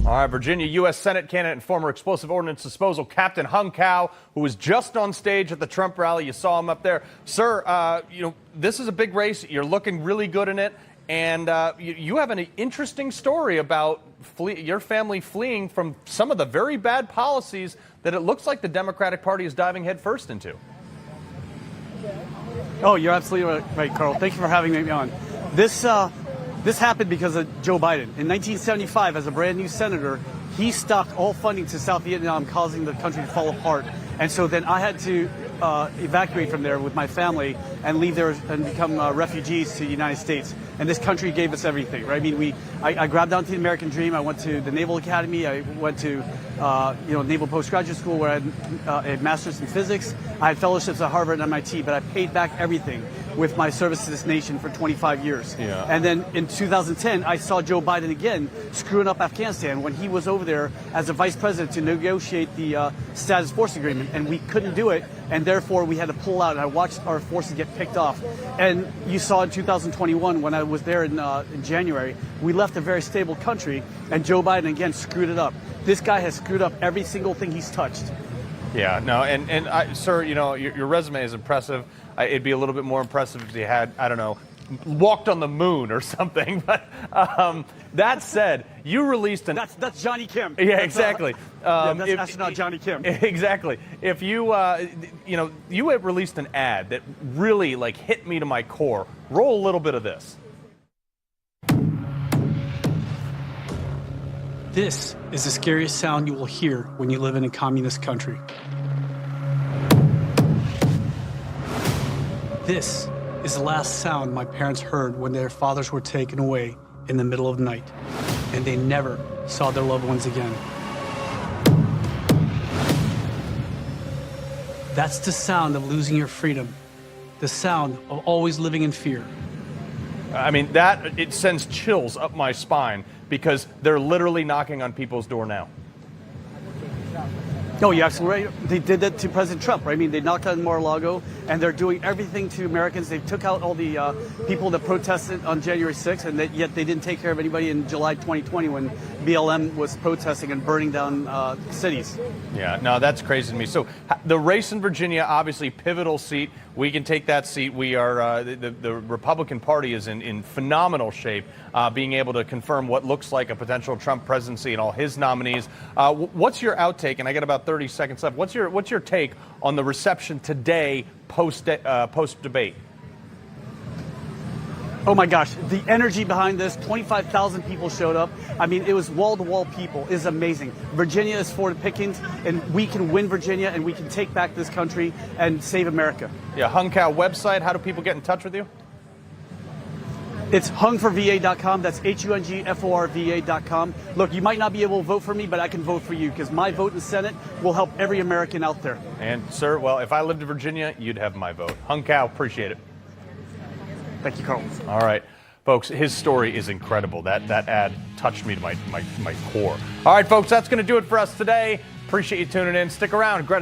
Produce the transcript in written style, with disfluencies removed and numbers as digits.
All right, Virginia U.S. Senate candidate and former explosive ordnance disposal Captain Hung Cao, who was just on stage at the Trump rally. You saw him up there. Sir, this is a big race. You're looking really good in it. And you have an interesting story about your family fleeing from some of the very bad policies that it looks like the Democratic Party is diving headfirst into. Oh, you're absolutely right, Carl. Thank you for having me on. This happened because of Joe Biden. In 1975, as a brand new senator, he stopped all funding to South Vietnam, causing the country to fall apart. And so then I had to evacuate from there with my family and leave there and become refugees to the United States. And this country gave us everything, right? I mean, I grabbed onto the American dream. I went to the Naval Academy. I went to Naval Postgraduate School, where I had a master's in physics. I had fellowships at Harvard and MIT, but I paid back everything with my service to this nation for 25 years. Yeah. And then in 2010, I saw Joe Biden again screwing up Afghanistan when he was over there as a vice president to negotiate the status force agreement, and we couldn't do it, and therefore we had to pull out. And I watched our forces get picked off. And you saw in 2021, when I was there in January, we left a very stable country, and Joe Biden again screwed it up. This guy has screwed up every single thing he's touched. Yeah, no, and sir, your resume is impressive. It'd be a little bit more impressive if you had, I don't know, walked on the moon or something. But that said, you released an... That's Johnny Kim. Yeah, exactly. That's astronaut Johnny Kim. Exactly. If you, you had released an ad that really, hit me to my core. Roll a little bit of this. This is the scariest sound you will hear when you live in a communist country. This is the last sound my parents heard when their fathers were taken away in the middle of the night, and they never saw their loved ones again. That's the sound of losing your freedom, the sound of always living in fear. I mean, it sends chills up my spine, because they're literally knocking on people's door now. No, you're absolutely right. They did that to President Trump, right? I mean, they knocked on Mar-a-Lago, and they're doing everything to Americans. They took out all the people that protested on January 6th, and yet they didn't take care of anybody in July 2020 when BLM was protesting and burning down cities. Yeah, no, that's crazy to me. So the race in Virginia, obviously pivotal seat. We can take that seat. We are the Republican Party is in phenomenal shape, being able to confirm what looks like a potential Trump presidency and all his nominees. What's your outtake? And I got about 30 seconds left. What's your take on the reception today post debate? Oh my gosh, the energy behind this, 25,000 people showed up. I mean, it was wall-to-wall people. It's amazing. Virginia is for the pickings, and we can win Virginia, and we can take back this country and save America. Yeah, Hung Cao website, how do people get in touch with you? It's hungforva.com. That's HUNGFORVA.com. Look, you might not be able to vote for me, but I can vote for you, because my vote in the Senate will help every American out there. And, sir, well, if I lived in Virginia, you'd have my vote. Hung Cao, appreciate it. Thank you, Carl. All right. Folks, his story is incredible. That ad touched me to my core. All right, folks, that's going to do it for us today. Appreciate you tuning in. Stick around.